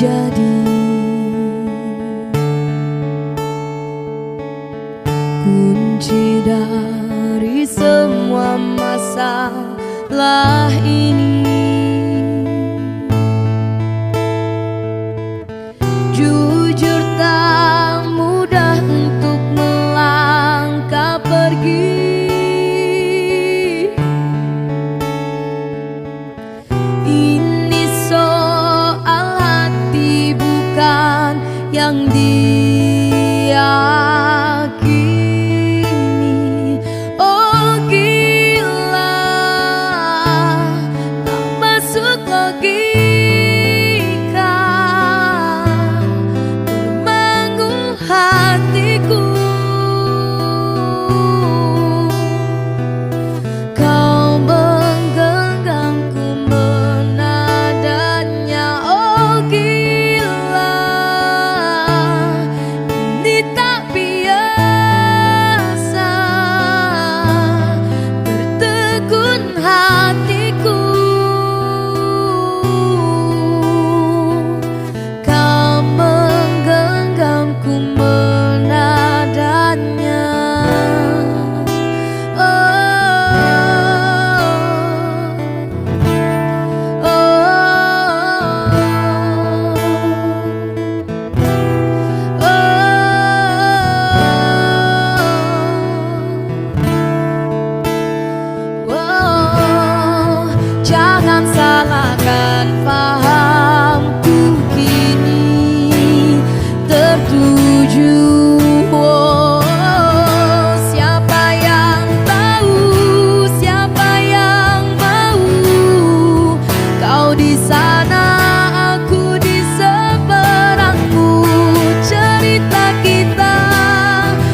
jadi. Kunci dari semua masalah ini, jujur tak mudah untuk melangkah pergi. Ini soal hati bukan yang diyakini. Oh gila, tak masuk logika, termangu hatiku. Kau menggenggamku menadanya. Oh gila, ini tak biasa, tertegun hatiku. Kau menggenggamku menadanya. Jangan salahkan pahamku kini tertuju. Siapa yang tahu, siapa yang mau? Kau di sana, aku di seberangmu. Cerita kita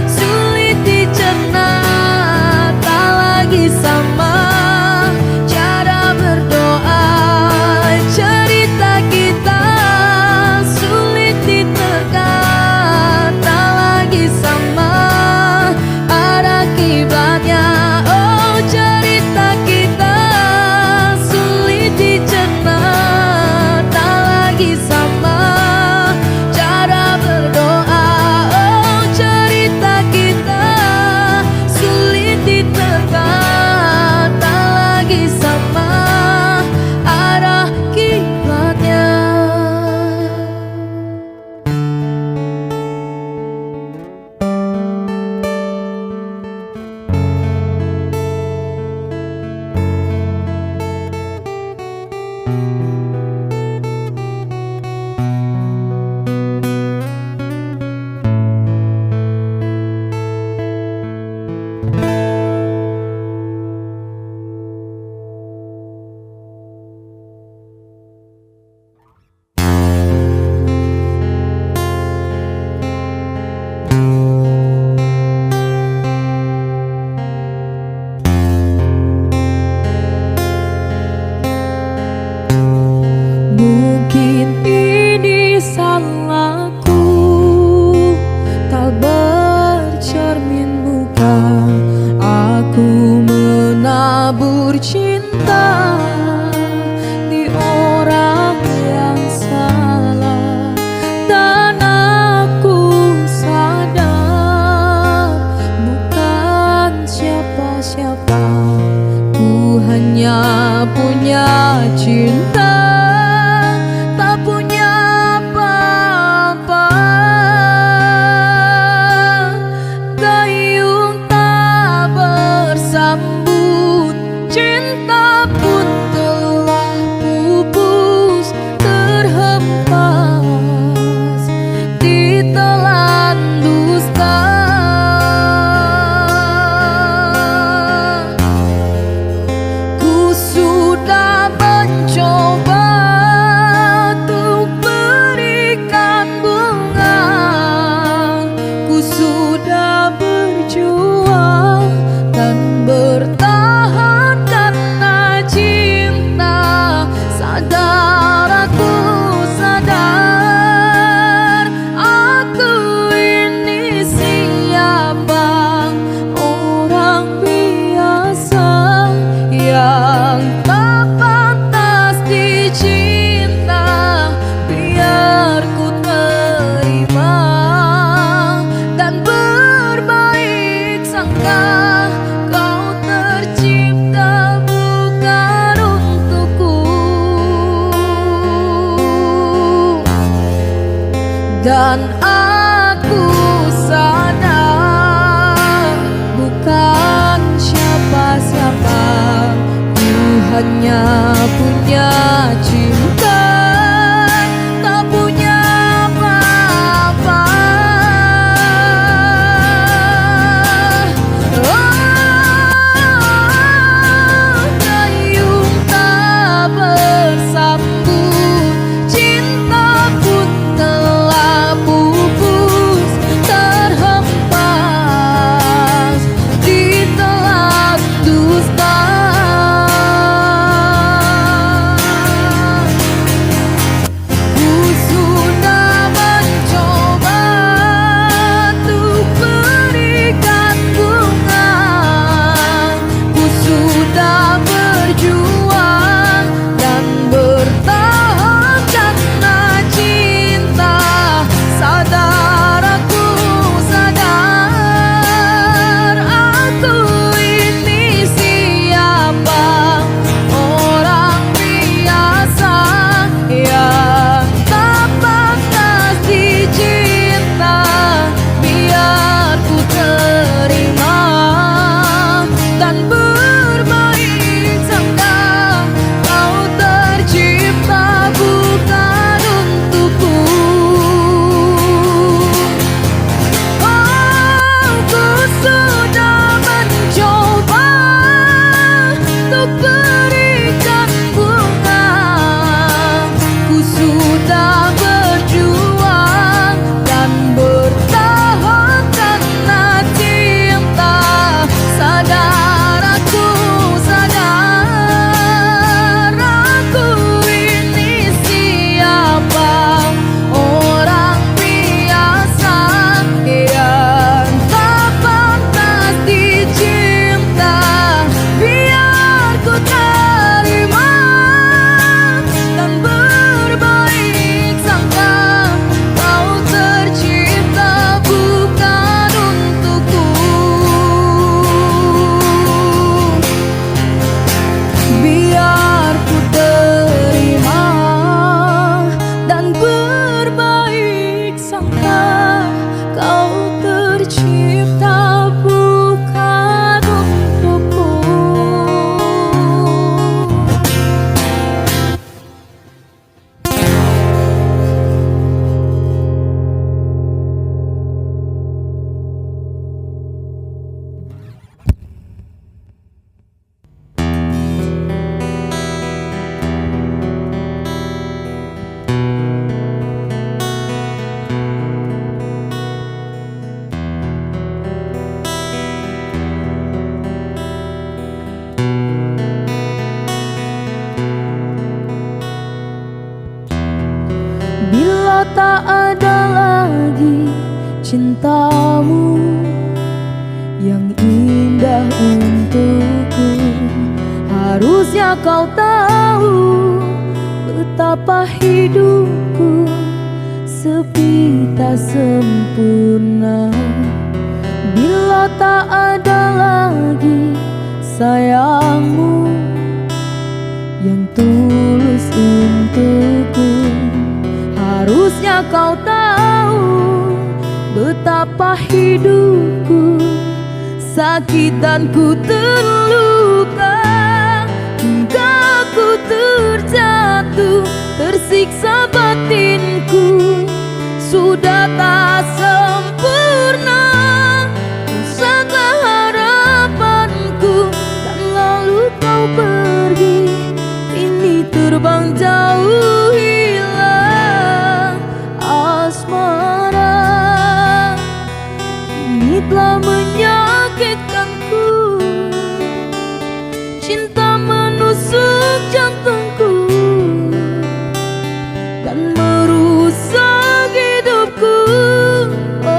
sulit dicerna, tak lagi sama cara berdoa. Cerita kita sulit diterka, tak lagi sama arah kiblatnya. Oh cerita kita sulit dicerna, tak lagi sama cara berdoa. Oh cerita kita sulit diterka, tak lagi sama arah kiblatnya. Mungkin ini salahku, tak bercermin muka. Aku menabur cinta di orang yang salah, dan aku sadar bukan siapa-siapa. Ku hanya punya cinta, tak punya apa-apa. Gayung tak Dan aku sadar bukan siapa-siapa, ku hanya punya cinta, tak punya apa-apa. Dayung tak bersambut, cinta pun telah pupus, terhempas di telan dusta. Ku sudah mencoba untuk berikan bunga, ku sudah berjuang dan bertahan karena cinta. Sadar aku, sadar aku ini siapa, orang biasa yang tak pantas dicinta. Biar ku terima dan berbaik sangka, kau tercipta bukan untukku. Oh, ku sudah mencoba untuk berikan bunga, ku sudah berjuang dan bertahan karena cinta. Sadar aku, sadar aku ini siapa, orang biasa yang tak pantas dicinta. Biar ku terima dan berbaik sangka, kau tercipta bukan untukku. Biar ku terima dan berbaik sangka, kau tercipta bukan untukku. Bila tak ada lagi cintamu yang indah untukku, harusnya kau tahu betapa hidupku sepi tak sempurna. Bila tak ada lagi sayangmu yang tulus untukku, harusnya kau tahu betapa hidupku sakit dan ku terluka, hingga ku terjatuh, tersiksa batinku. Sudah tak sempurna, rusaklah harapanku, dan lalu kau pergi, ini terbang jauh, hilang asmara. Ini telah menyakitkanku, cinta menusuk jantungku dan merusak hidupku. Oh,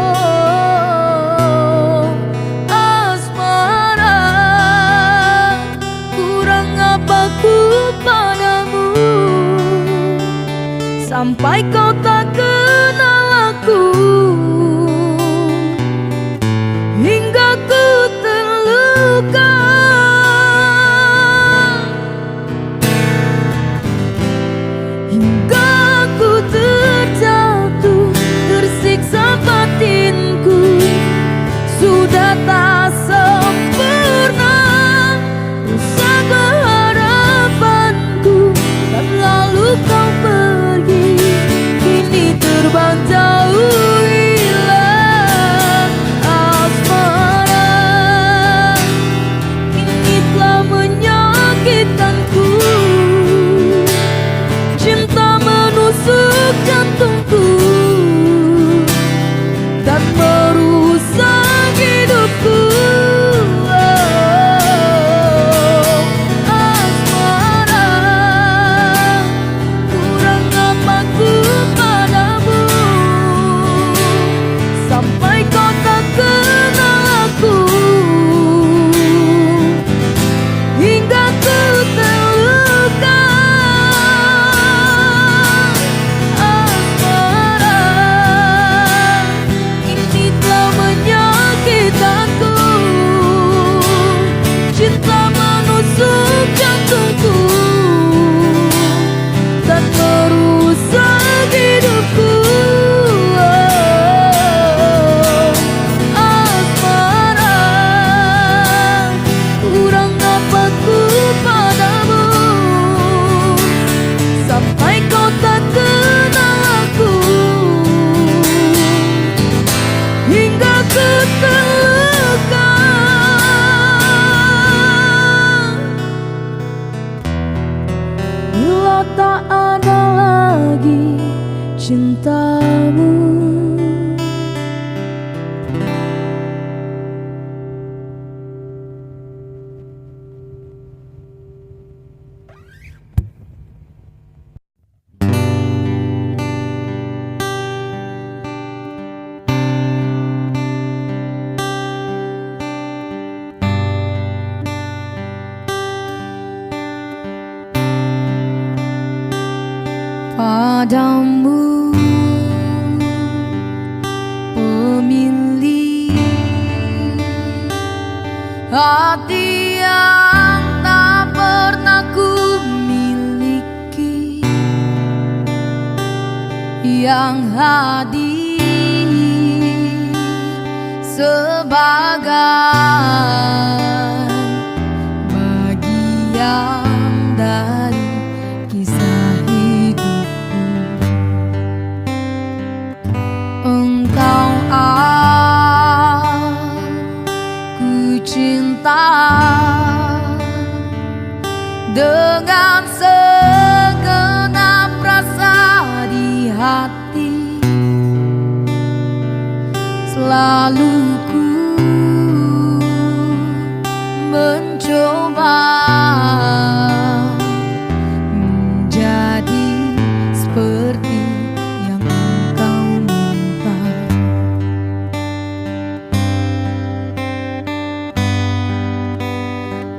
padamu, pemilik hati yang tak pernah ku miliki, yang hadir sebagai bagian dari kisah hidupku. Engkau aku cinta dengan segenap rasa di hati. Selalu ku mencoba menjadi seperti yang engkau minta.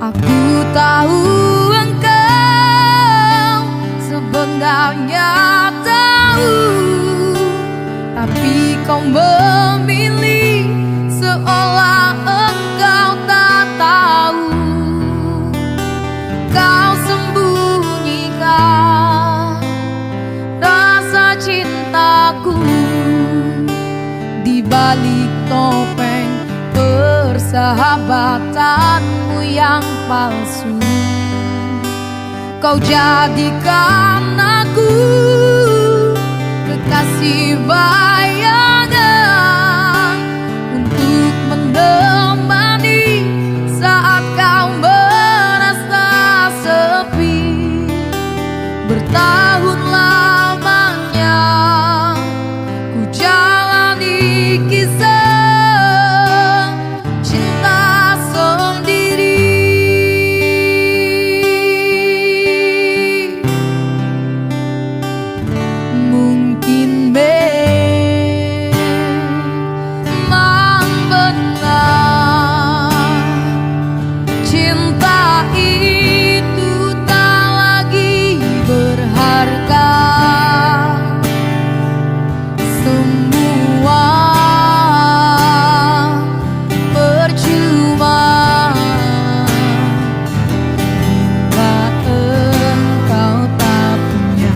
Aku tahu engkau sebenarnya tahu, tapi kau memilih seolah engkau tak tahu. Kau sembunyikan rasa cintaku di balik topeng persahabatanmu yang palsu. Kau jadikan aku kekasih bayangan untuk menemani saat kau merasa sepi. Bertahun lamanya ku jalani kisah cinta sendiri. Mungkin memang benar cinta itu tak lagi berharga. Semua percuma bila engkau tak punya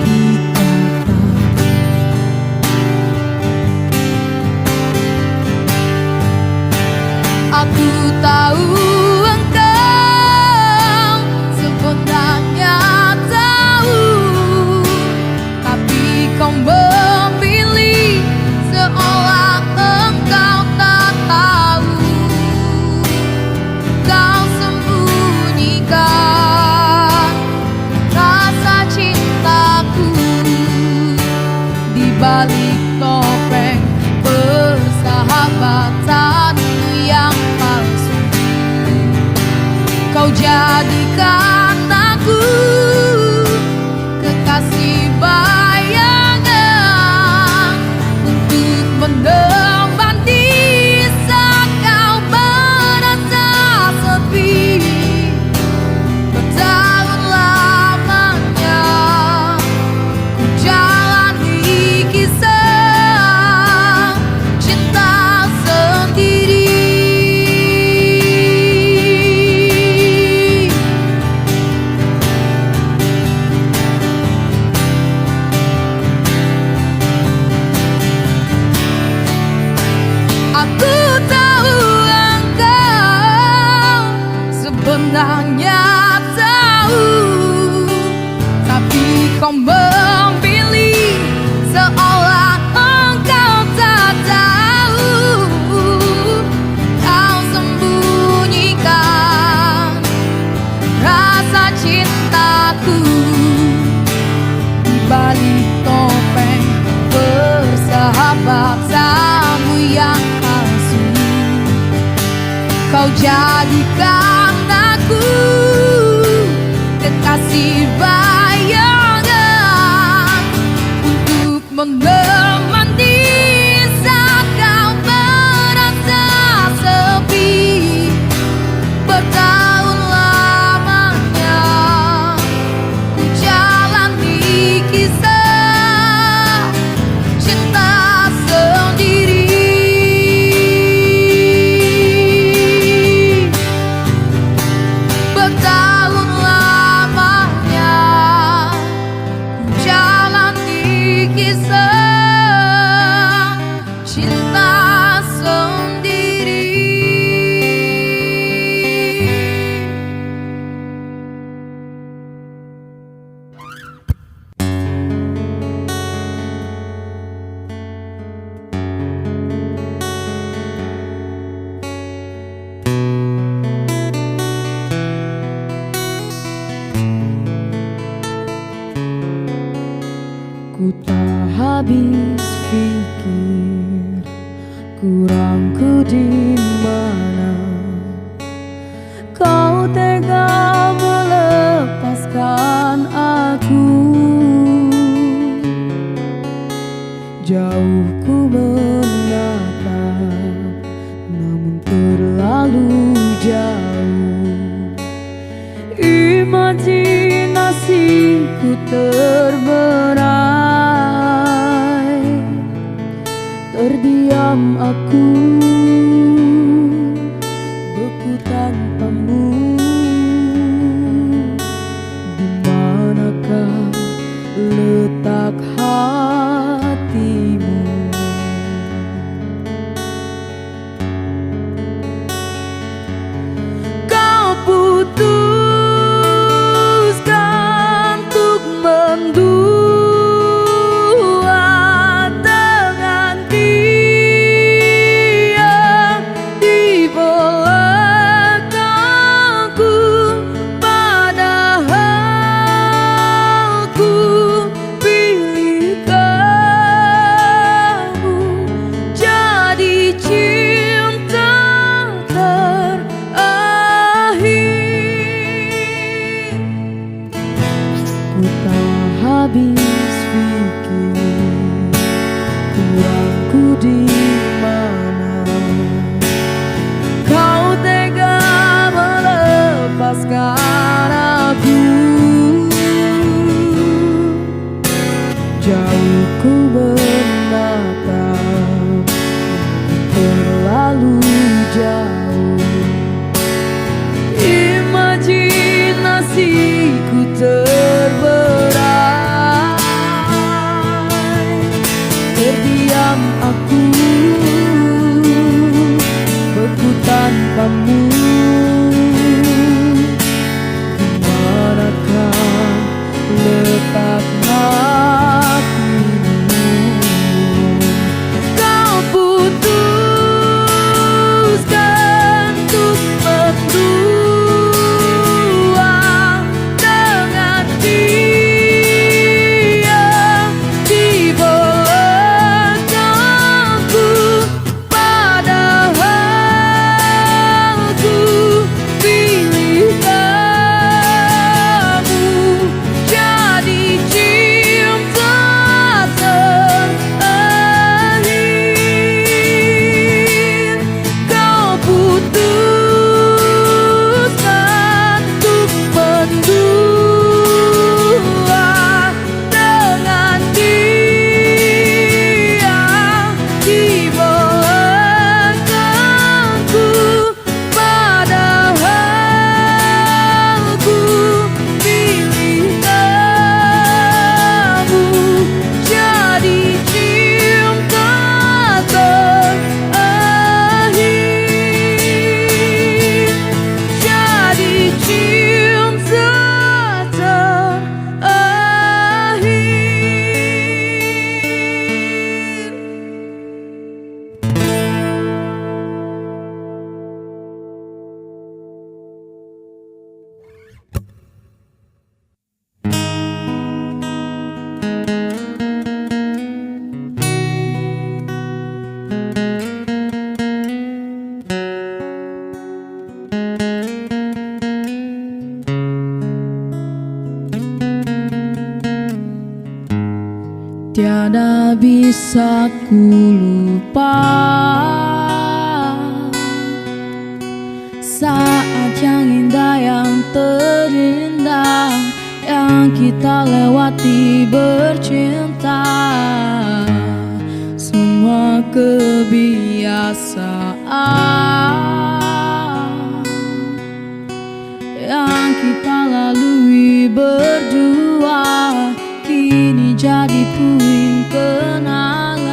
ikatan. Aku tahu engkau sebenarnya tahu, tapi kau memilih seolah engkau tak tahu. Kau sembunyikan rasa cintaku di balik topeng persahabatanmu yang palsu. Kau jadikan aku kekasih bayangan untuk menemani saat kau merasa sepi. Bertahun lamanya ku jalani kisah cinta sendiri. Aku tahu engkau sebenarnya tahu, tapi kau memilih seolah engkau tak tahu. Kau sembunyikan rasa cintaku di balik topeng persahabatanmu yang palsu. Kau jadikan aku kekasih bayangan untuk menemani saat kau merasa sepi. Bertahun lamanya ku jalani kisah habis pikir kurangku di mana kau tega melepaskan aku. Jauh ku menatap, namun terlalu jauh. Imajinasiku terberai, terdiam aku beku tanpamu. Di manakah letak hatimu? Kau putuskan untuk mendua dengan dia di belakangku, padahal ku pilih kamu jadi cinta terakhir. Ku tak habis pikir kurangku di mana kau tega melepaskan aku. Jauh ku menatap, terlalu jauh. Imajinasiku terberai, terdiam aku beku tanpamu. Di manakah letak hatimu? Kau putuskan untuk berdua dengan dia di belakangku, padahal ku pilih kamu jadi cinta terakhir. Kau putuskan untuk mendua dengan dia di belakangku, padahal ku pilih kamu jadi cinta terakhir, jadi cinta tiada bisa ku lupa saat yang indah, yang terindah yang kita lewati bercinta. Semua kebiasaan yang kita lalui berdua kini jadi puing kenangan.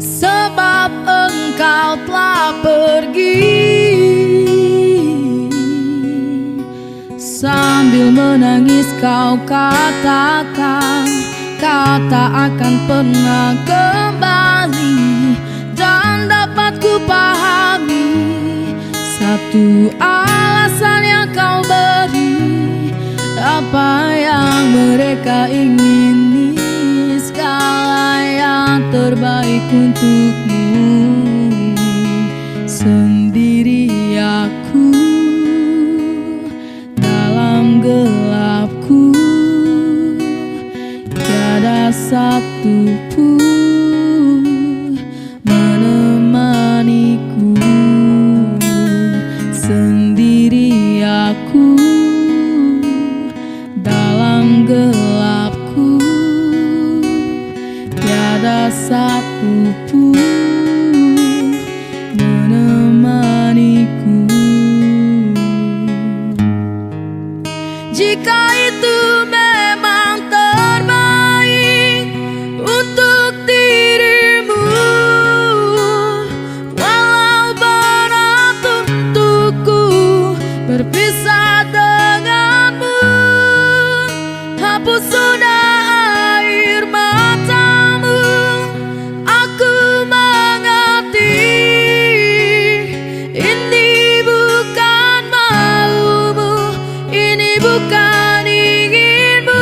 Sebab engkau telah pergi sambil Sambil menangis kau katakan kau tak akan pernah kembali. Dan dapat ku pahami satu alasan yang kau beri. Apa yang mereka ingini, segala yang terbaik untukmu. Sendiri aku dalam gelapku, tiada satu pun menemaniku. Sendiri aku dalam gelapku, tiada satu pun menemaniku. Jika itu memang terbaik untuk dirimu, walau berat untukku berpisah denganmu, hapus sudah air matamu. Aku mengerti ini bukan maumu, ini bukan inginmu.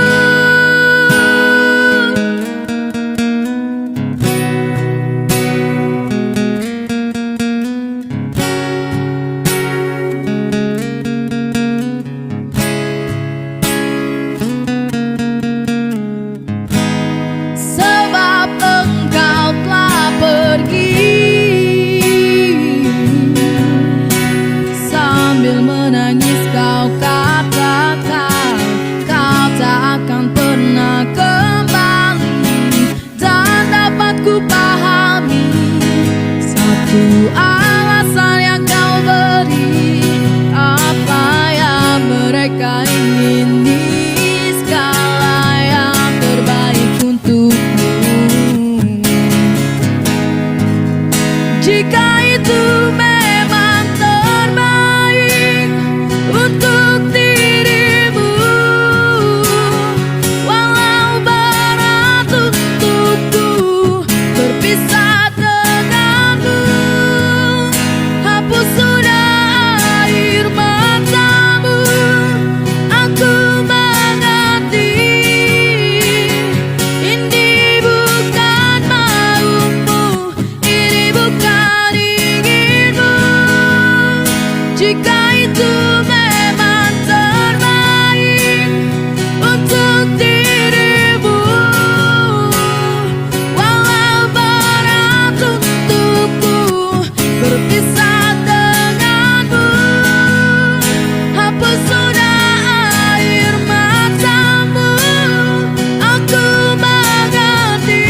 Sebab engkau telah pergi, sambil menangis kau katakan kau tak akan pernah kembali. Dan dapat ku pahami satu alasan yang kau beri. Apa yang mereka ingini, segala yang terbaik untukmu. Jika itu memang terbaik untuk dirimu, walau berat untukku berpisah denganmu, hapus sudah air matamu. Aku mengerti ini bukan maumu, ini bukan inginmu. Jika itu memang terbaik untuk dirimu, walau berat untukku berpisah denganmu, hapus sudah air matamu. Aku mengerti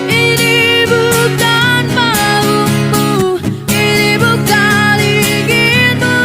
ini bukan maumu, ini bukan inginmu.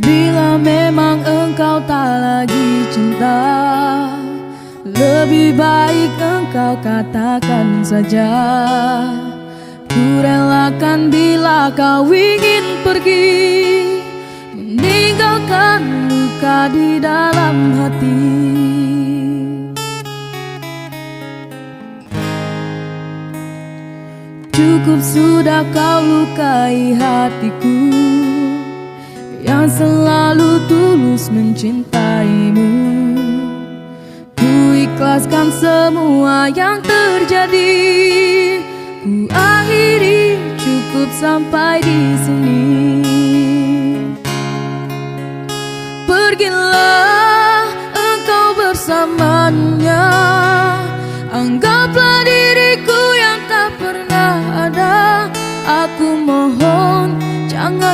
Bila memang engkau tak lagi cinta, lebih baik engkau katakan saja. Ku relakan bila kau ingin pergi, meninggalkan luka di dalam hati. Cukup sudah kau lukai hatiku yang selalu tulus mencintaimu. Ku ikhlaskan semua yang terjadi. Ku akhiri, cukup sampai di sini. Pergilah engkau bersamanya,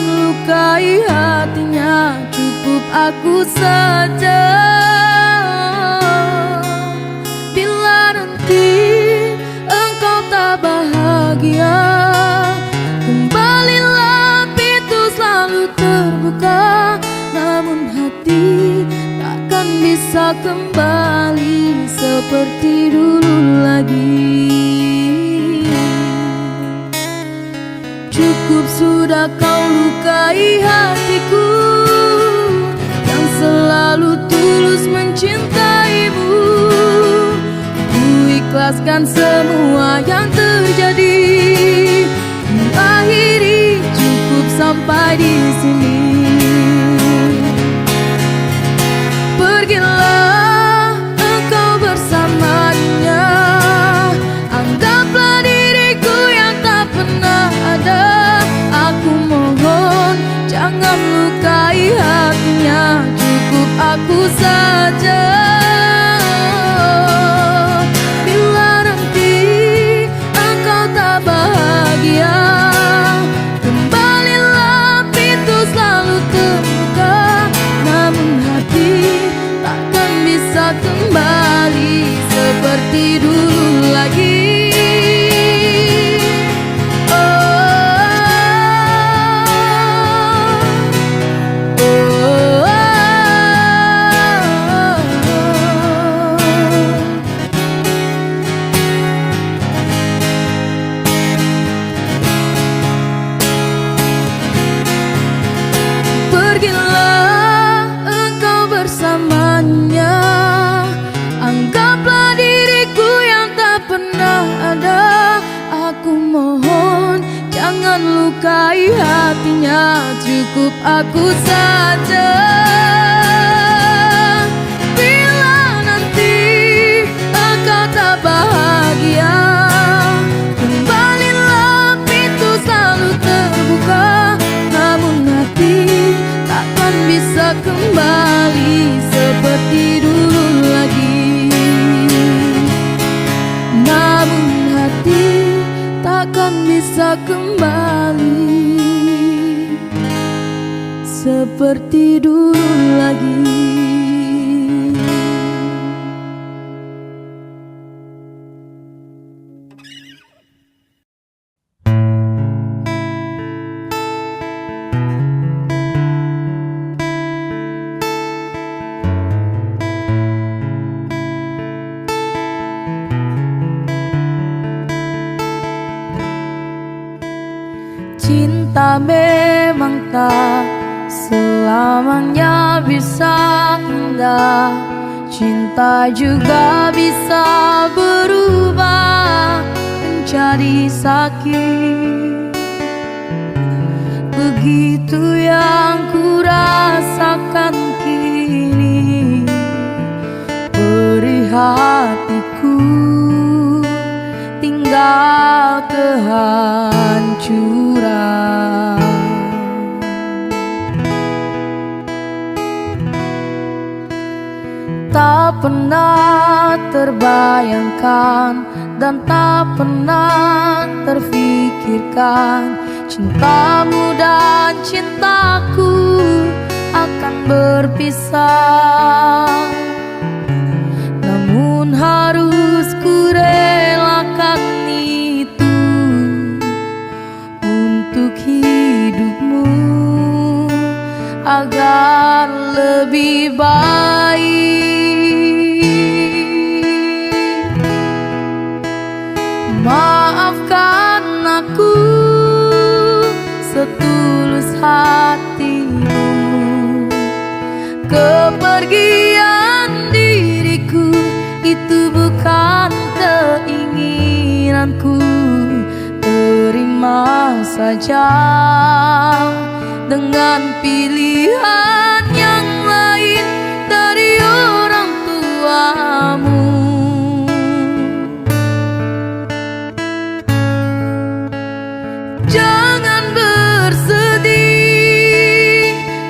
jangan lukai hatinya, cukup aku saja. Bila nanti engkau tak bahagia, kembalilah, pintu selalu terbuka. Namun hati takkan bisa kembali seperti dulu lagi. Cukup sudah kau lukai hatiku yang selalu tulus mencintaimu. Ku ikhlaskan semua yang terjadi, mengakhiri cukup sampai di sini. Pergilah engkau bersamanya, anggaplah diriku yang tak pernah ada. Aku mohon jangan lukai hatinya, cukup aku saja. Bila nanti engkau tak bahagia, kembalilah, pintu selalu terbuka. Namun hati takkan bisa kembali seperti dulu lagi. Pergilah engkau bersamanya, anggaplah diriku yang tak pernah ada. Aku mohon jangan lukai hatinya, cukup aku saja. Bila nanti engkau tak bahagia, kembalilah, pintu selalu terbuka. Namun hati takkan bisa kembali seperti dulu lagi. Namun hati takkan bisa kembali seperti dulu lagi. Cinta memang tak selamanya bisa indah, cinta juga bisa berubah menjadi sakit. Begitu yang ku rasakan kini, perih hatiku tinggal kehancuran. Tak pernah terbayangkan dan tak pernah terfikirkan cintamu dan cintaku akan berpisah. Namun harus ku relakan itu untuk hidupmu agar lebih baik. Maafkan aku setulus hatimu, kepergian diriku itu bukan keinginanku. Terima saja dengan pilihan yang lain dari orang tuamu. Jangan bersedih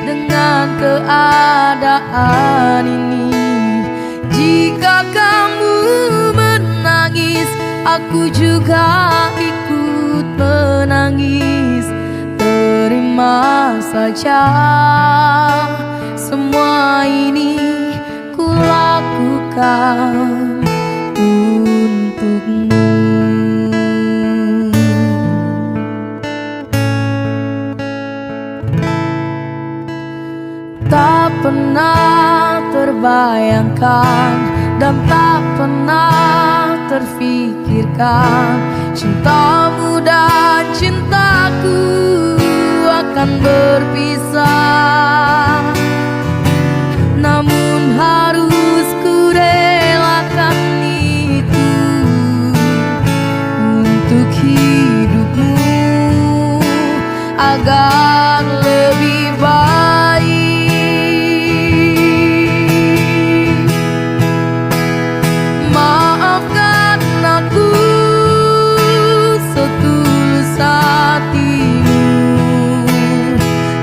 dengan keadaan ini. Jika kamu menangis, aku juga ikut menangis. terima saja. Semua ini ku lakukan untukmu. Tak pernah terbayangkan dan tak pernah terfikirkan cintamu dan cintaku akan berpisah. Namun harus ku relakan itu untuk hidupmu agar lebih baik. Maafkan aku setulus hatimu.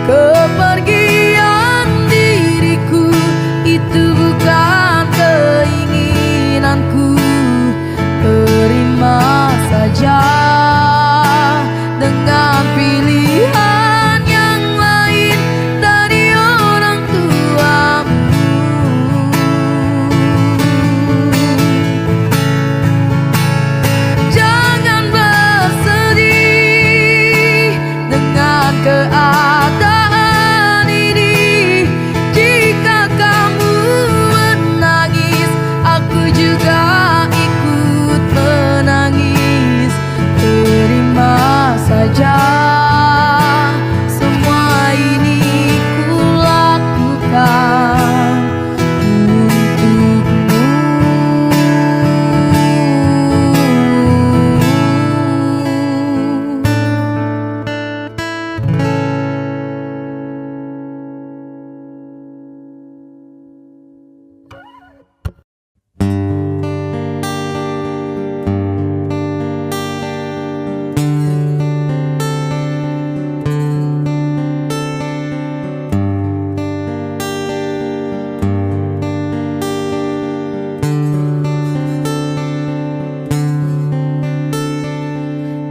Kepergian diriku itu bukan keinginanku. Terima saja dengan pilihan yang lain dari orang tuamu. Jangan bersedih dengan keadaan ini. Jika kamu menangis, aku juga ikut menangis. Terima saja, semua ini ku lakukan untukmu.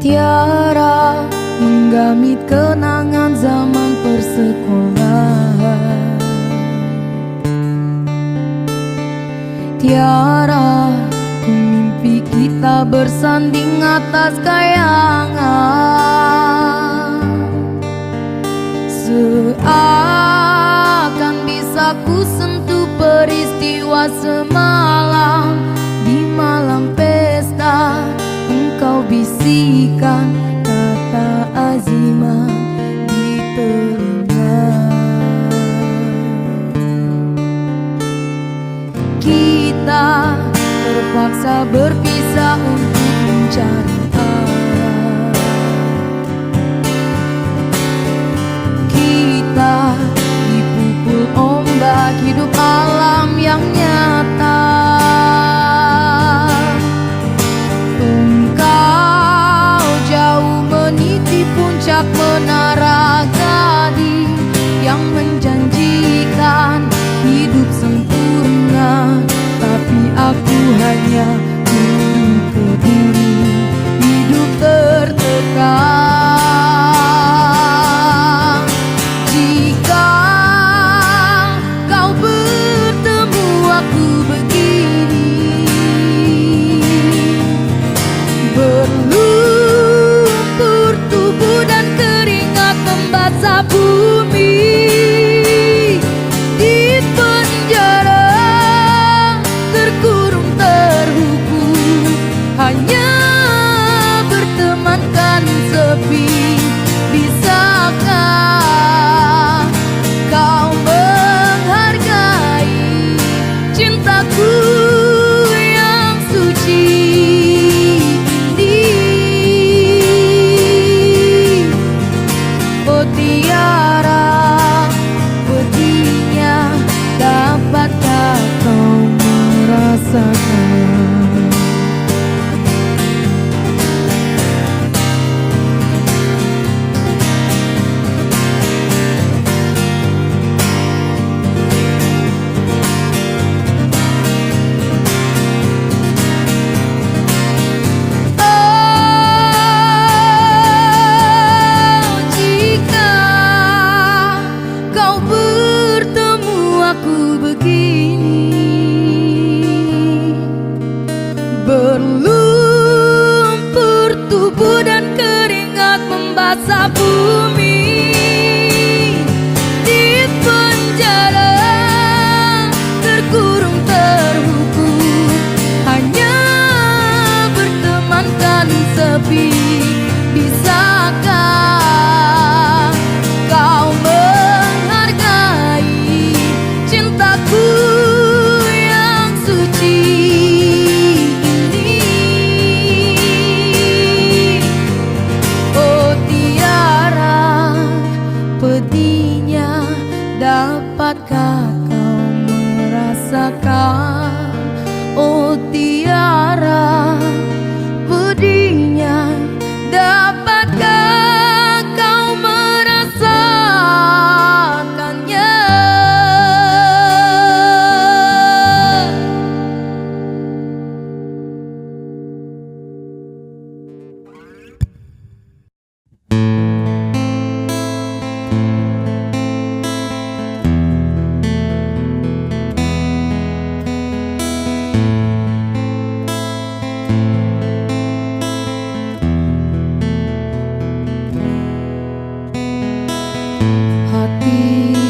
Tiara menggamit kenangan zaman persekolahan. Tiara ku mimpi kita bersanding atas kayangan. Seakan bisa ku sentuh peristiwa semalam. Di malam pesta engkau bisikan kata azimat di telinga. Kita terpaksa berpisah untuk mencari arah. Kita dipukul ombak hidup alam yang nyata. Puncak menara gading yang menjanjikan hidup sempurna, tapi aku hanya untuk peduli hidup tertekan. Jika Dapatkah kau merasakan, oh tiara pedihnya? Dapatkah kau merasakannya?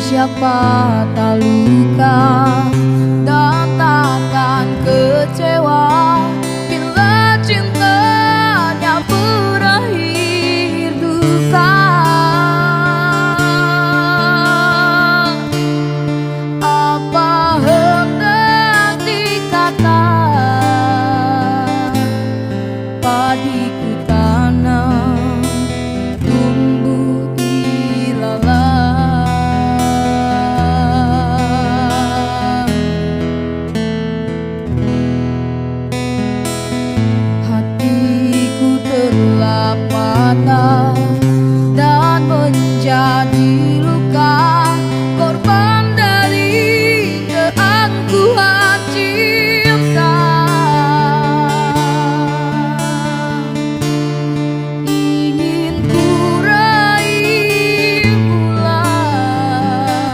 Siapa tak luka dan takkan kecewa bila cintanya berakhir duka. Apa hendak dikata, padiku tanam tumbuh ilalang. Dan menjadi luka, korban dari keangkuhan cinta. Ingin ku raih bulan,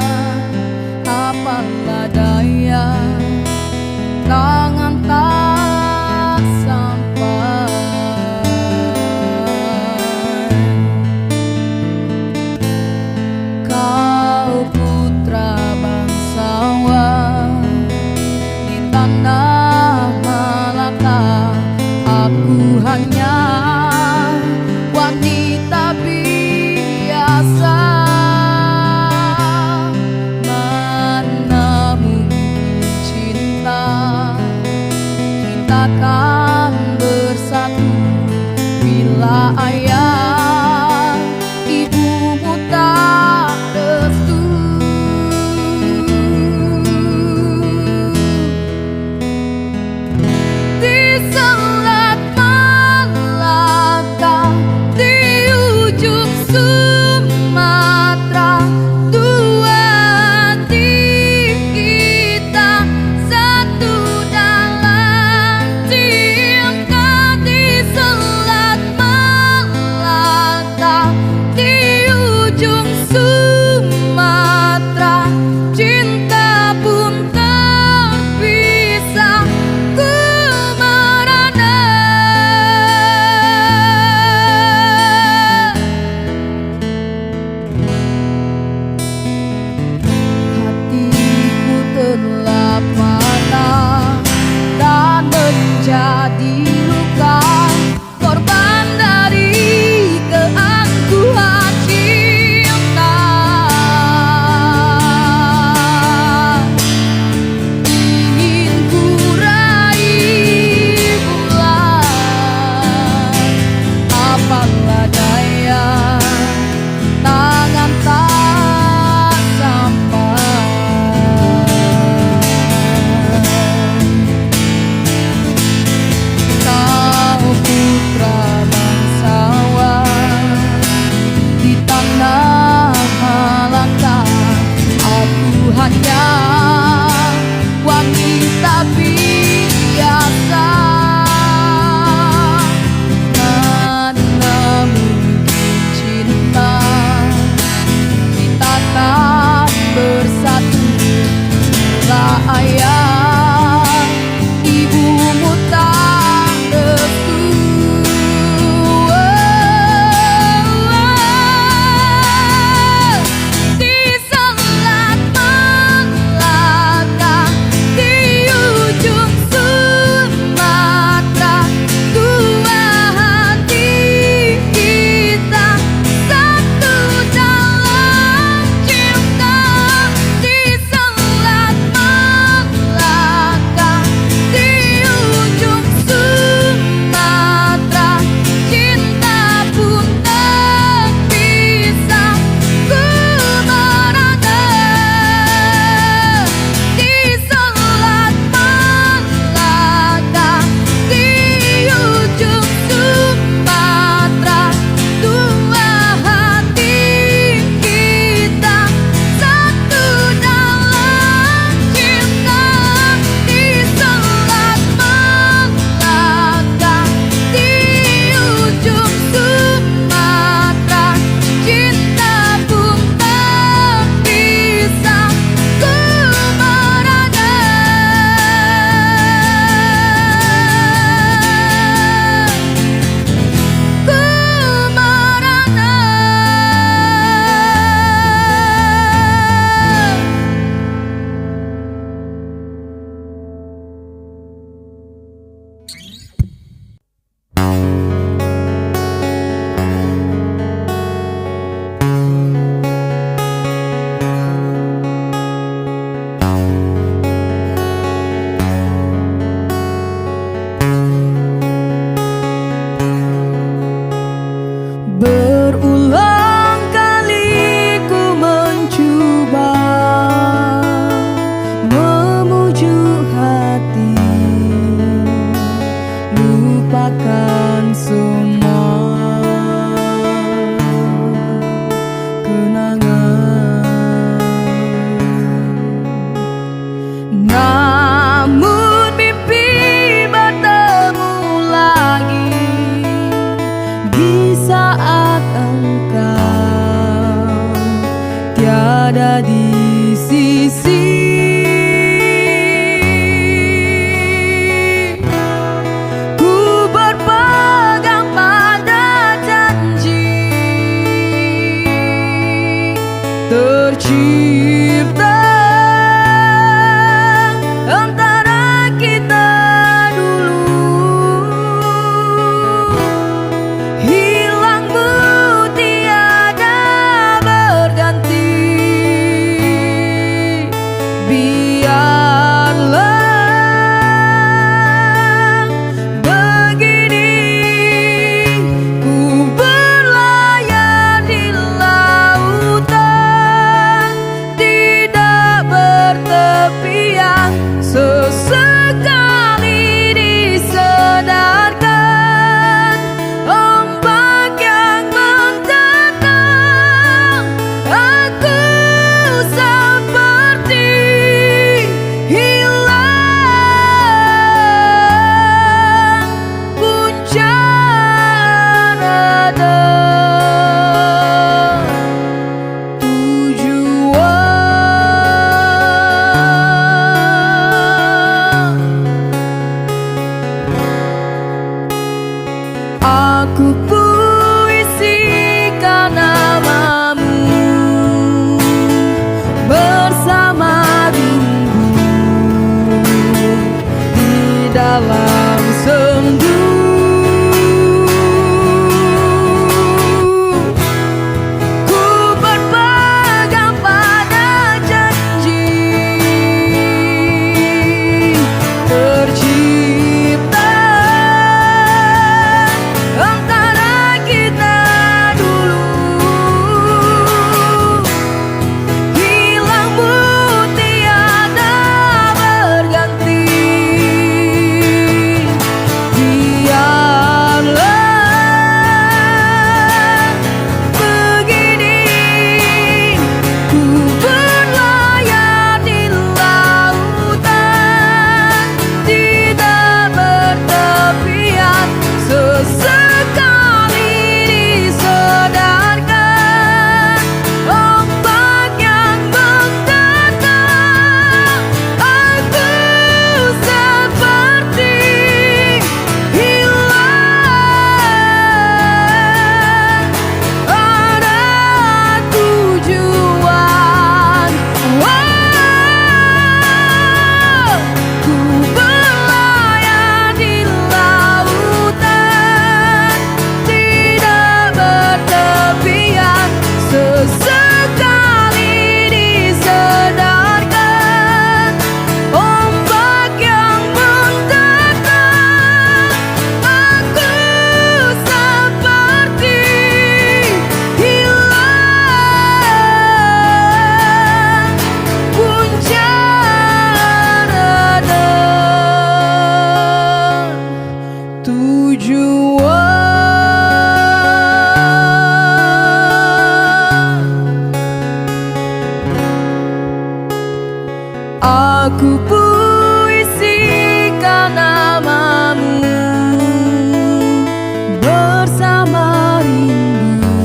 apalah daya, tangan tak sampai. Kau putra bangsawan di tanah Malaka, aku hanya wanita biasa. Mana mungkin cinta kita akan bersatu bila ayah ibumu tak restu. Di Selat Malaka, di ujung Sumatera, dua hati kita satu dalam cinta. Di Selat Malaka, di ujung Sumatera, cinta pun terpisah, ku merana. Hatiku telah patah dan menjadi luka, korban dari keangkuhan cinta. Ingin ku raih bulan, apalah daya, tangan tak sampai. Kau putra bangsawan di tanah Malaka, aku hanya wanita biasa. Mana mungkin cinta kita akan bersatu bila ayah ibumu tak restu. Di Selat Malaka, di ujung Sumatera, dua hati kita satu dalam cinta. Di Selat Malaka, Biarlah begini ku berlayar di lautan, tidak bertepian. Sesekali disadarkan ombak yang menentang aku, seperti hilang puncak nada tujuan. Aku puisikan namamu bersama rindu di dalam sendu. Ku berpegang pada janji tercipta antara kita dulu, hilang pun tiada berganti. Biarlah begini ku berlayar di lautan, tidak bertepian. Sesekali disadarkan ombak yang menentang aku, seperti hilang ada tujuan. Ku berlayar di lautan, tidak bertepian. Sesekali disadarkan ombak yang menentang aku, seperti hilang puncak nada tujuan. Aku puisikan namamu bersama rindu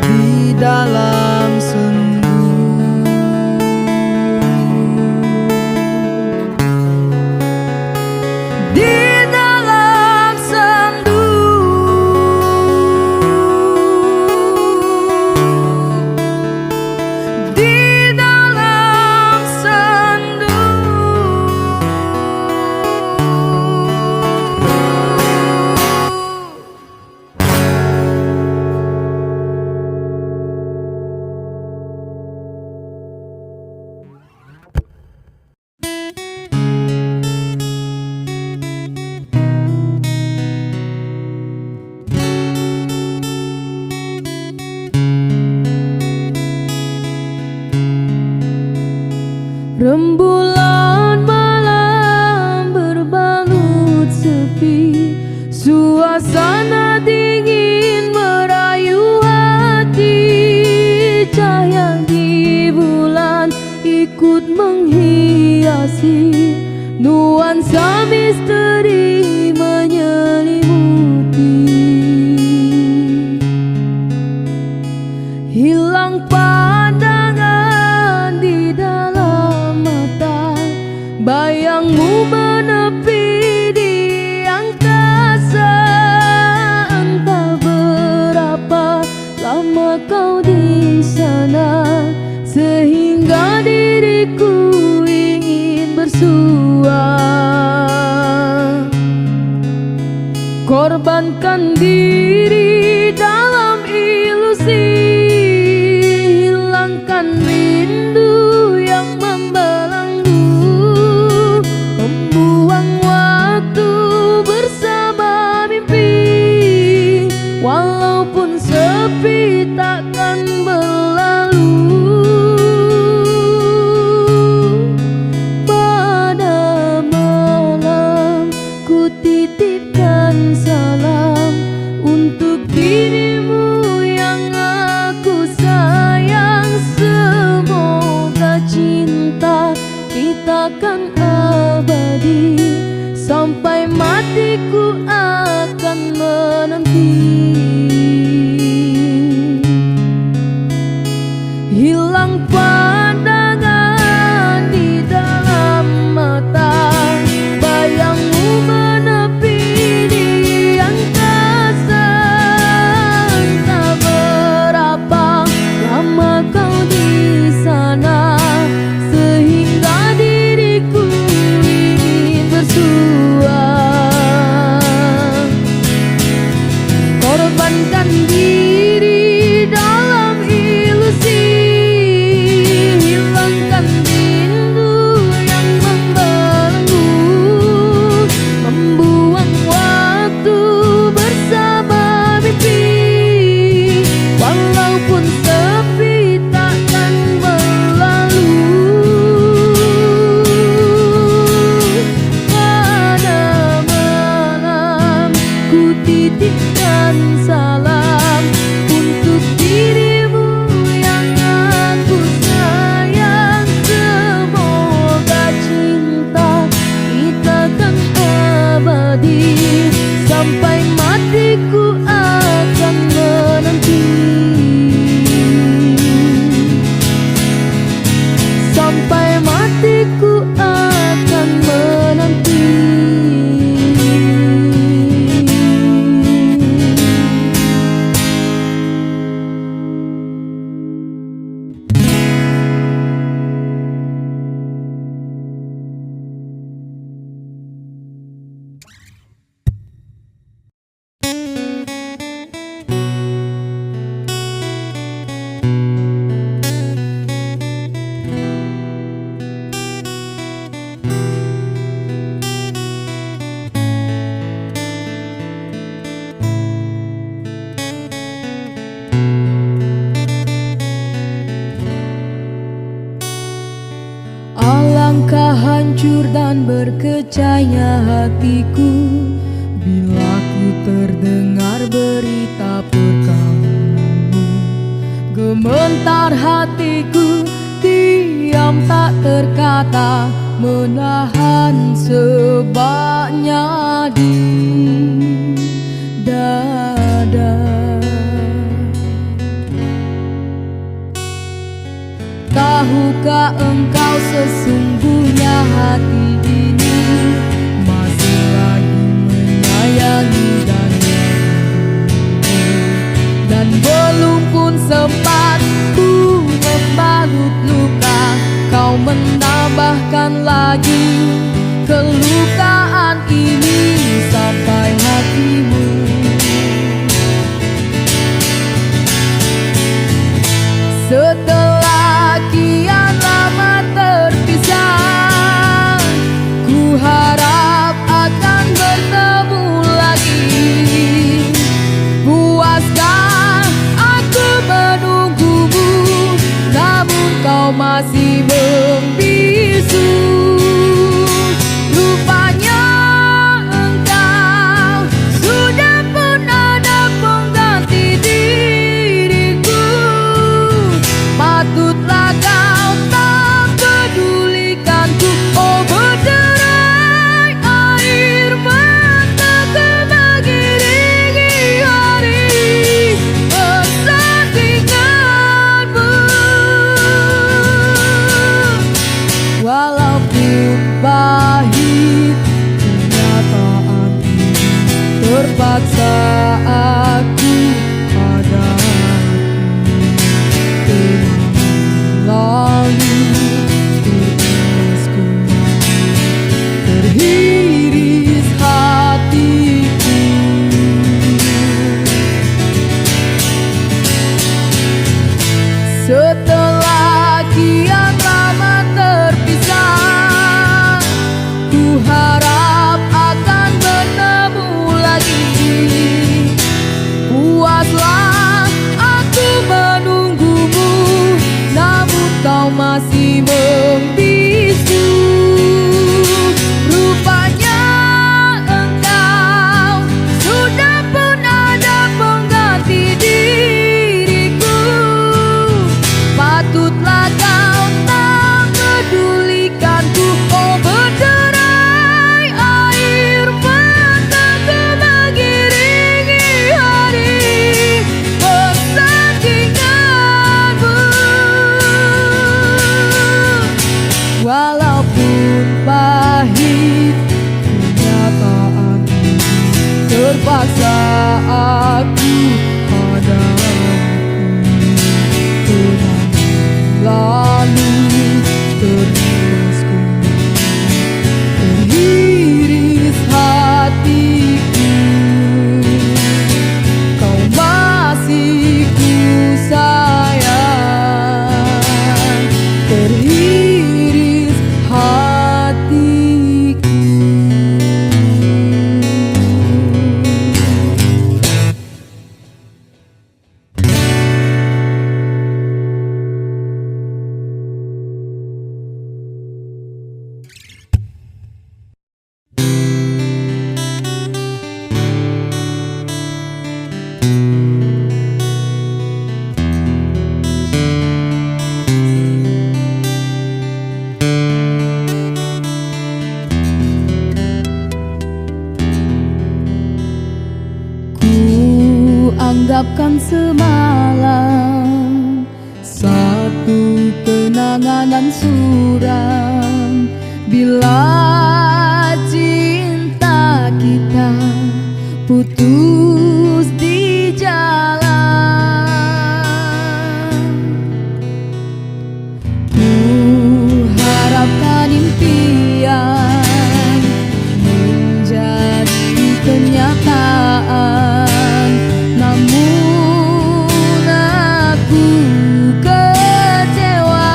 di dalam sendu. Di dalam sendu. Di dalam sendu. Rembulan malam berbalut sepi, suasana dingin merayu hati. Cahaya di bulan ikut menghiasi, nuansa misteri menyelimuti. Hilang pandangan di dalam mata, bayangmu menepi di angkasa. Entah berapa lama kau di sana, sehingga diriku ingin bersua. Korbankan diri dalam ilusi, hilangkan rindu yang kita kan abadi. Sampai matiku akan menanti. Hilang pandangan di dalam mata, bayangmu menepi di angkasa. Tak berapa lama kau di sana, sehingga diriku ingin bersua. Korbankan diri dalam ilusi, hilangkan rindu yang membelenggu, membuang waktu bersama mimpi. Walaupun sepi takkan berlalu, pada malam ku titipkan salam untuk dirimu yang aku sayang. Semoga cinta kita kan abadi, sampai matiku akan menanti. Sampai matiku akan menanti. Alangkah hancur dan berkecahnya hatiku bila ku terdengar berita perkawinanmu. Gemetar hatiku, diam tak terkata, menahan sebabnya di dada. Tahukah engkau sesungguhnya hati ini masih lagi menyayangi dan merindu, dan belum pun sempat ku membalut luka, kau menambahkan lagi kelukaan ini sampai hatimu. Setelah kian lama terpisah, ku harap akan bertemu lagi. Puaskah aku menunggumu, namun kau masih membisu. Rupanya engkau sudah pun ada pengganti diriku. Patutlah kau tak pedulikanku, oh berderai air mataku mengiringi hari persandinganmu. Walaupun pahit kenyataan ini, terpaksa aku hadapi. Lalu terus kembali terhiris hatiku. Setelah kian lama terpisah, ku harap akan bertemu lagi. Puaslah aku menunggumu, namun kau masih membisu. Rupanya engkau sudah pun ada pengganti diriku. Patutlah kau tak pedulikan harapkan semalam satu kenangan dan suram. Bila cinta kita putus di jalan, ku harapkan impian menjadi kenyataan. Namun aku kecewa,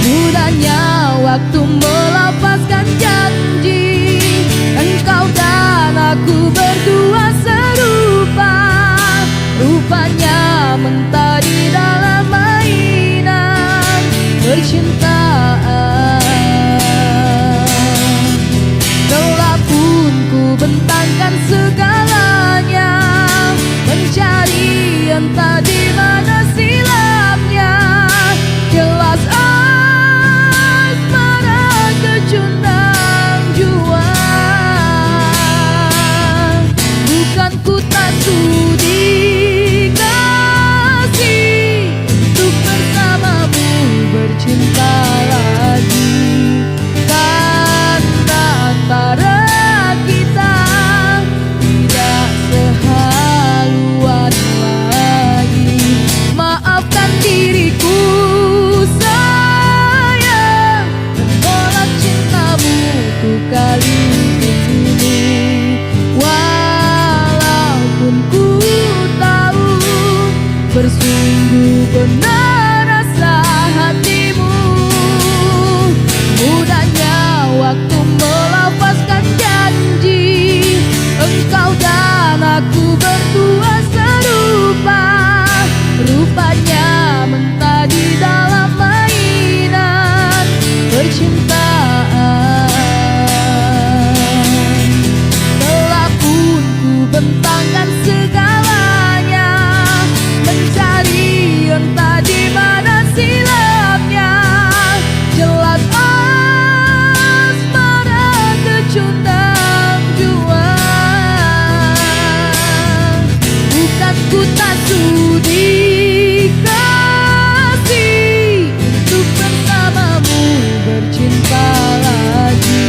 mudahnya waktu melepaskan janji. Engkau dan aku berdua serupa, rupanya mentari dalam mainan percintaan. Telah pun ku bentangkan segalanya, mencari entah di mana silapnya. Jelas asmara kecundang jua, bukan ku tak sudi kasih untuk bersamamu bercinta lagi. Karena antara kita tidak sehaluan lagi. Maafkan diriku sayang, menolak cintamu untuk kali ini. Walaupun ku tahu bersungguh benar rasa hatimu, mudahnya waktu melepaskan janji. Engkau dan aku berdua serupa, rupanya mentari dalam mainan percintaan. Telah pun ku bentangkan segalanya, mencari entah di mana silapnya. Jelas asmara kecundang jua, bukan ku tak sudi kasih untuk bersamamu bercinta lagi.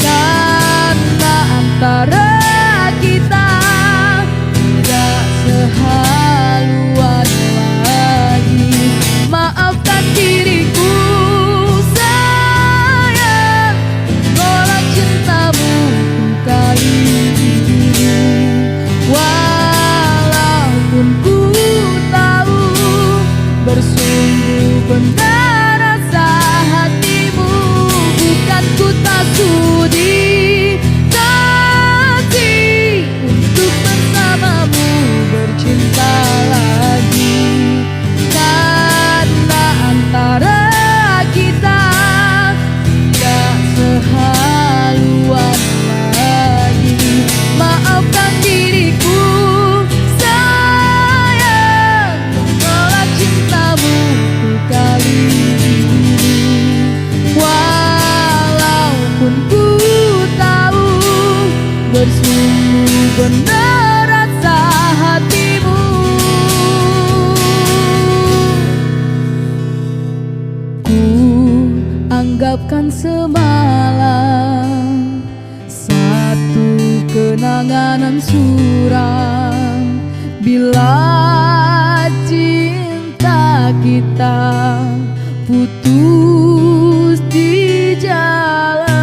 Karena antara kita tidak sehaluan lagi. Maafkan diriku sayang, menolak cintamu untuk kali ini. Walaupun ku tahu bersungguh benar rasa hatimu, bukan ku tak sudi kasih untuk bersamamu bercinta lagi. Karena antara kita tidak sehaluan lagi. Maafkan diriku sayang, menolak cintamu untuk kali ini. Walaupun ku tahu bersungguh benar rasa hatimu. Ku anggapkan semalam satu kenangan dan suram. Bila cinta kita putus di jalan.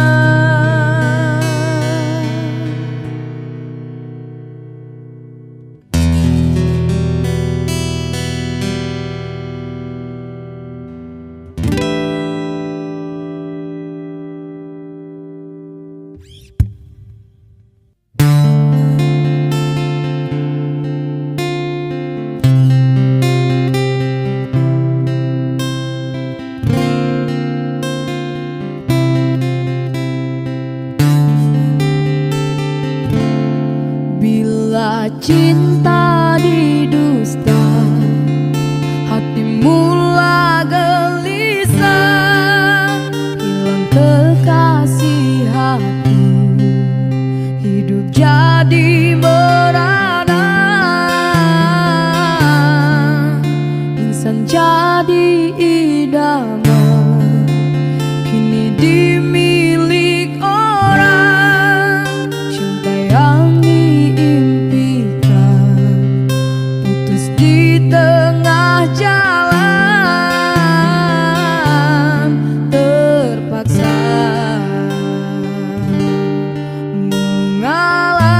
menjadi idaman, kini dimilik orang. Cinta yang diimpikan putus di tengah jalan, terpaksa mengalah.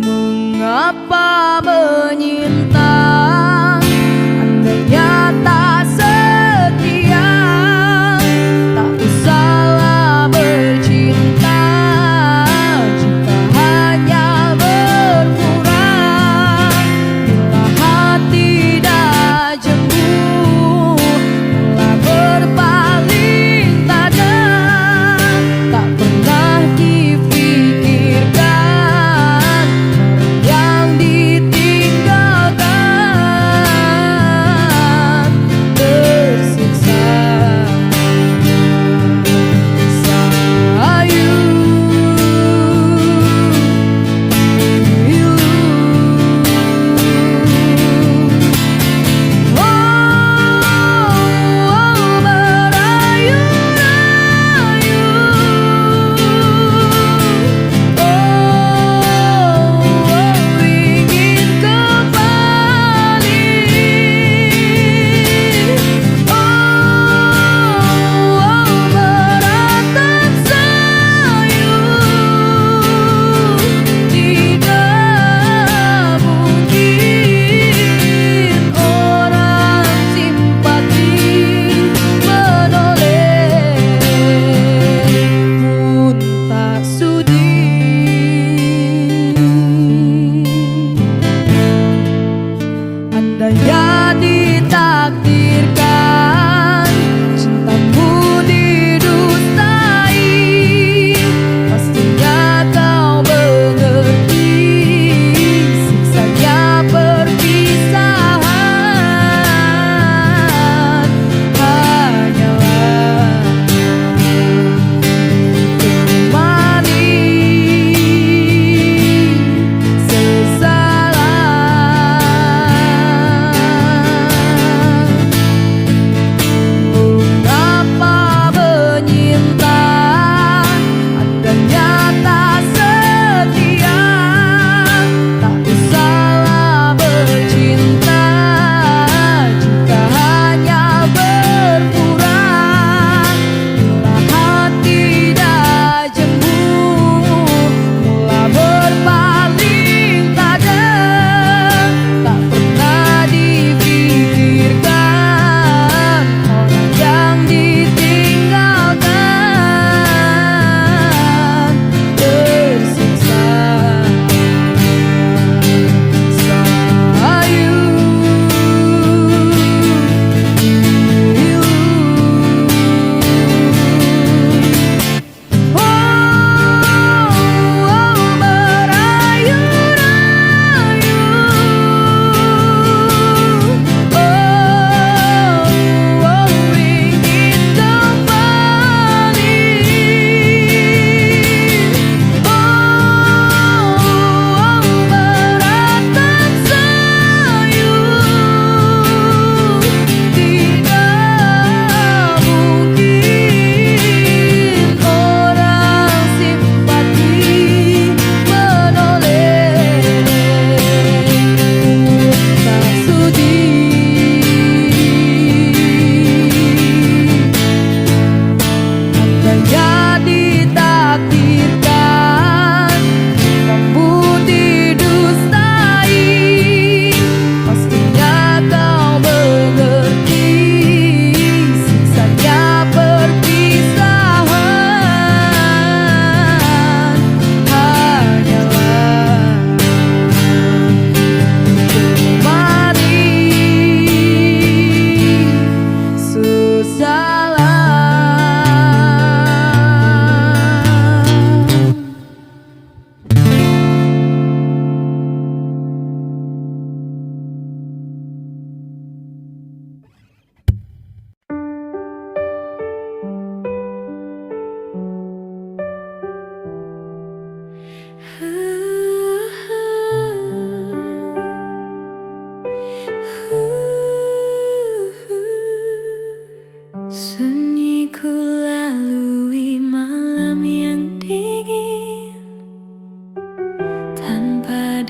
Mengapa menyinta, andainya tak setia, tak usahlah bercinta jika hanya berpura. Bila hati dah jemu, telah berpaling tajam, tak pernah dipikirkan yang ditinggalkan.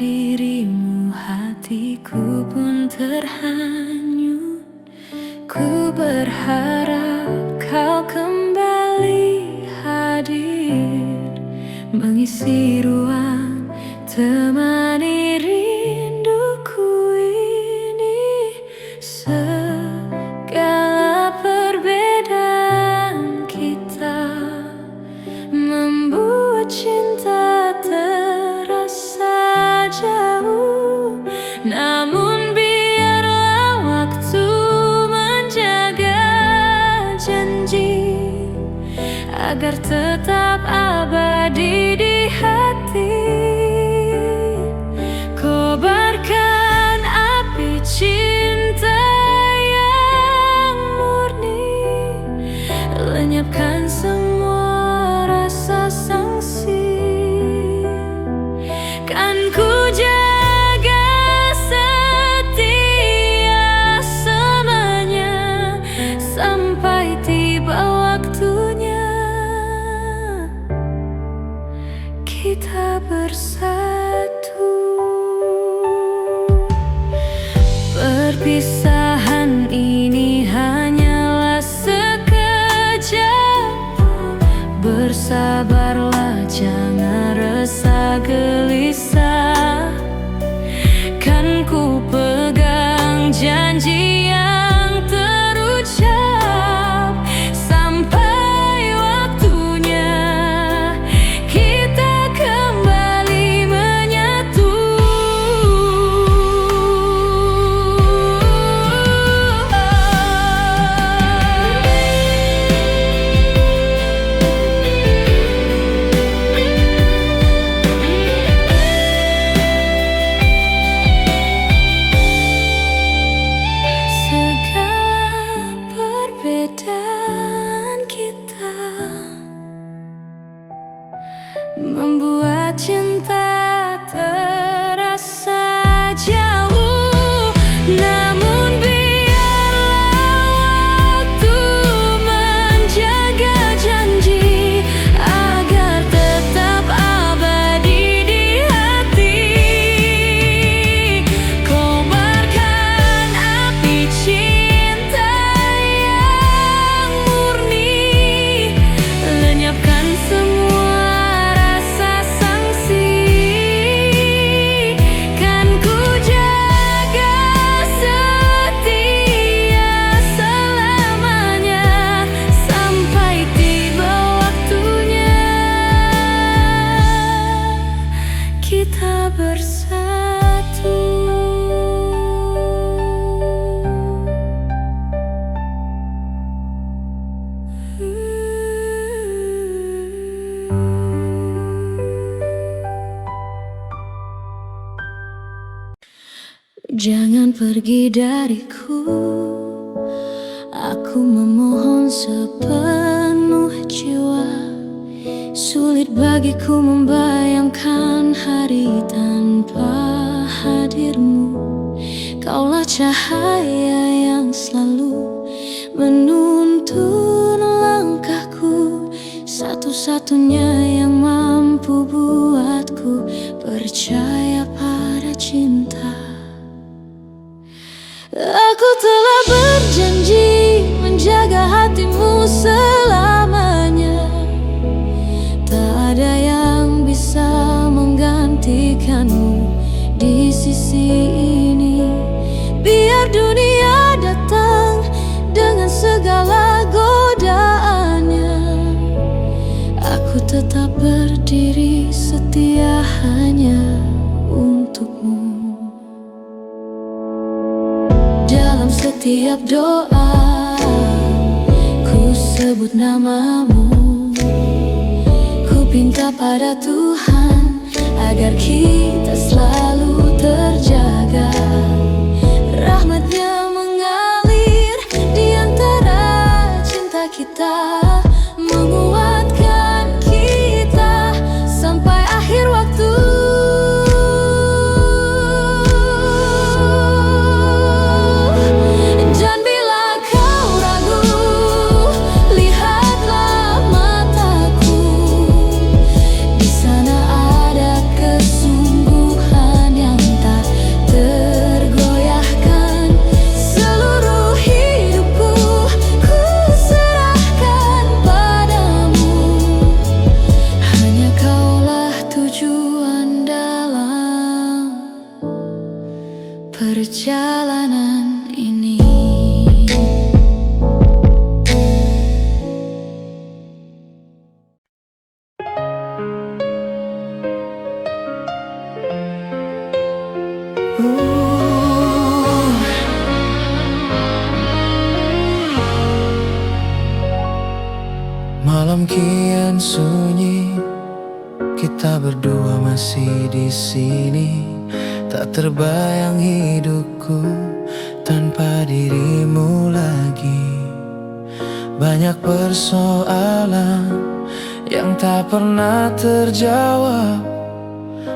dirimu hatiku pun terhanyut. Ku berharap kau kembali hadir, mengisi ruang, temani rinduku ini. Segala perbedaan kita membuat cinta terasa jauh. Namun biarlah waktu menjaga janji, agar tetap abadi di hati. Kobarkan api cinta yang murni, lenyapkan semua rasa sangsi. Kan ku jaga setia selamanya, sampai tiba waktunya kita bersatu. Perpisahan ini hanyalah sekejap. Bersabarlah, jangan resah gelisah. Kan ku pegang janji yang terucap, sampai waktunya kita kembali menyatu. Perbedaan kita membuat cinta terasa jauh. Namun biarlah waktu menjaga janji, agar tetap abadi di hati. Kobarkan api cinta yang murni, lenyapkan semua rasa sangsi. Kan ku jaga setia selamanya, sampai tiba waktunya kita bersatu. Jangan pergi dariku, aku memohon sepenuh jiwa. Sulit bagiku membayangkan hari tanpa hadirmu. Kaulah cahaya yang selalu menuntun langkahku, satu-satunya yang mampu buatku percaya pada cinta. Aku telah berjanji menjaga hatimu selamanya. Tak ada yang bisa menggantikanmu di sisi ini. Biar dunia datang dengan segala godaannya, aku tetap berdiri setia hanya untukmu. Dalam setiap doa ku sebut namamu. Ku minta pada Tuhan agar kita selalu terjaga. Rahmat-Nya mengalir di antara cinta kita, menguatkan kita sampai akhir waktu. Di sana ada kesungguhan perjalanan ini. Malam kian sunyi, kita berdua masih di sini. Tak terbayang hidupku tanpa dirimu lagi. Banyak persoalan yang tak pernah terjawab,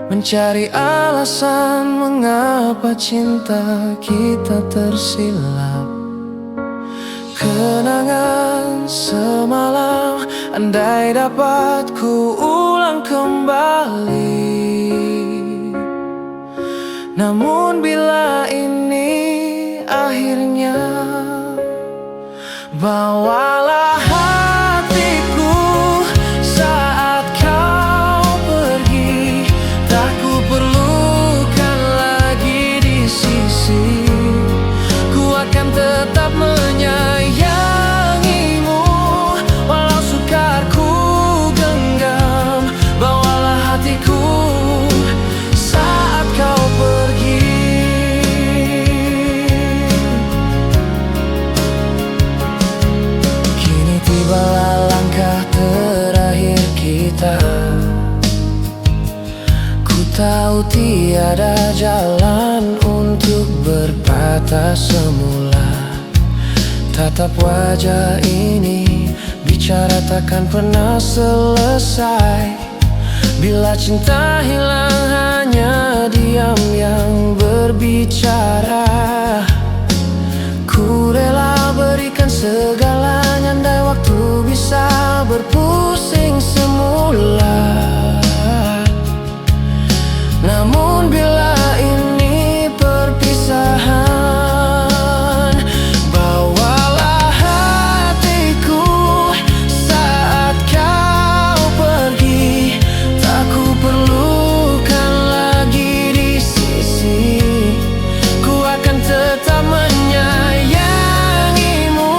mencari alasan mengapa cinta kita tersilap. Kenangan semalam, andai dapat ku ulang kembali. Namun bila ini akhirnya, bawalah hatiku saat kau pergi. Tak ku perlukan lagi di sisi, ku akan tetap menyayangimu walau sukar ku genggam. Bawalah hatiku saat kau pergi. Kini tibalah langkah terakhir kita. Ku tahu tiada jalan untuk berpatah semula. Tatap wajah ini, bicara takkan pernah selesai. Bila cinta hilang, hanya diam yang berbicara. Ku rela berikan segalanya, andai waktu bisa berpusing semula. Namun bila ini perpisahan, bawalah hatiku saat kau pergi. Tak ku perlukan lagi di sisi, ku akan tetap menyayangimu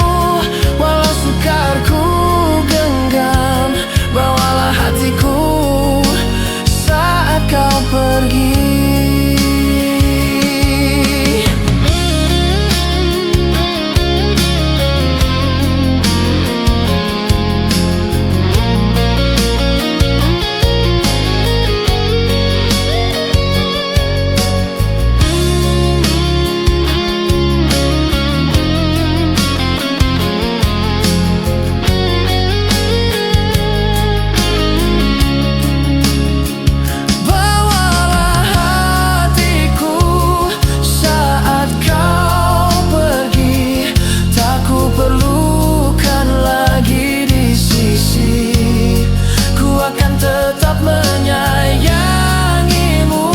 walau sukar ku genggam. Bawalah hatiku saat kau pergi. Tetap menyayangimu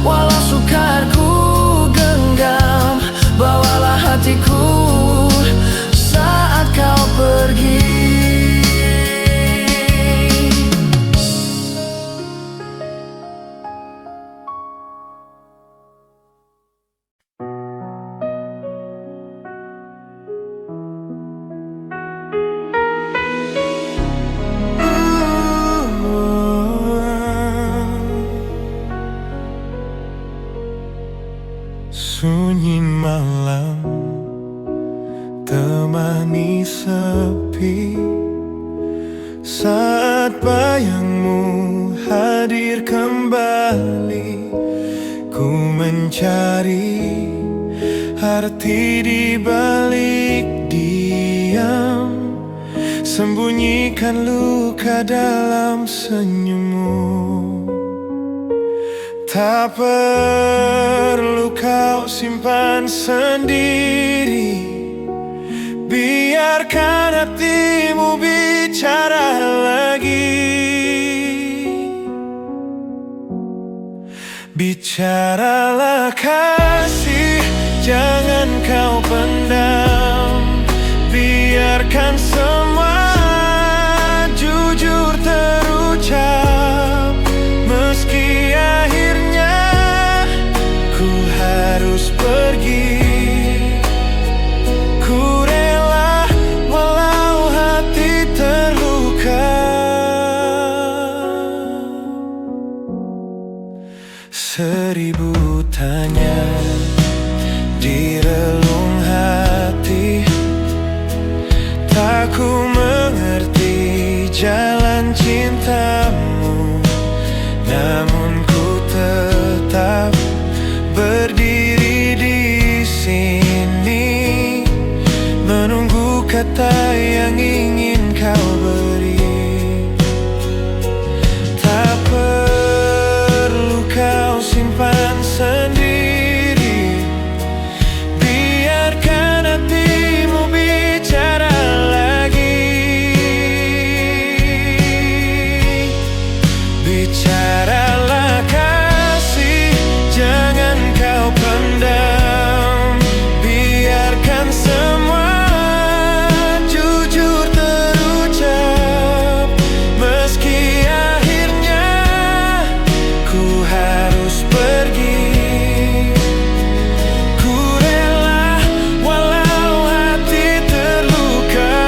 walau sukar ku genggam. Bawalah hatiku saat kau pergi. Sunyi malam temani sepi, saat bayangmu hadir kembali. Ku mencari arti di balik diam, sembunyikan luka dalam senyummu. Tak perlu kau simpan sendiri, biarkan hatimu bicara lagi. Bicaralah kasih, jangan kau pendam. Biarkan semua jujur terucap, meski akhirnya ku harus bertanya di relung hati, tak ku mengerti jalan cintamu, namun ku tetap berdiri di sini, menunggu kata yang ingin kau beri. Tak perlu kau simpan sendiri, biarkan hatimu bicara lagi. Bicaralah kasih, jangan kau pendam, biarkan semua jujur terucap. Meski akhirnya ku harus pergi, ku rela walau hati terluka.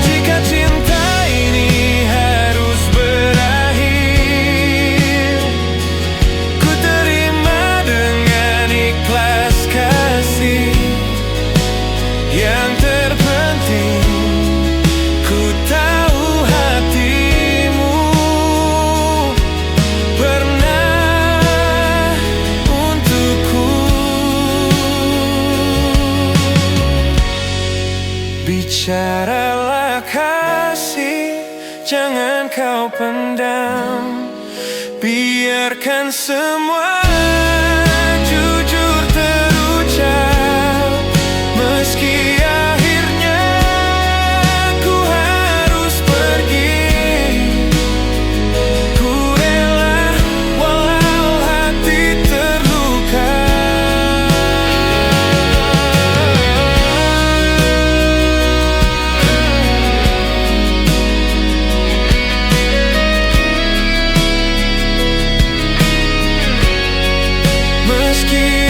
Jika cinta ini harus berakhir, ku terima dengan ikhlas kasih. Yang terpenting, ku tahu hatimu pernah untukku. Bicaralah kasih, jangan kau pendam, biarkan semua jujur terucap. Meski akhirnya ku harus pergi, ku rela walau hati terluka. Meski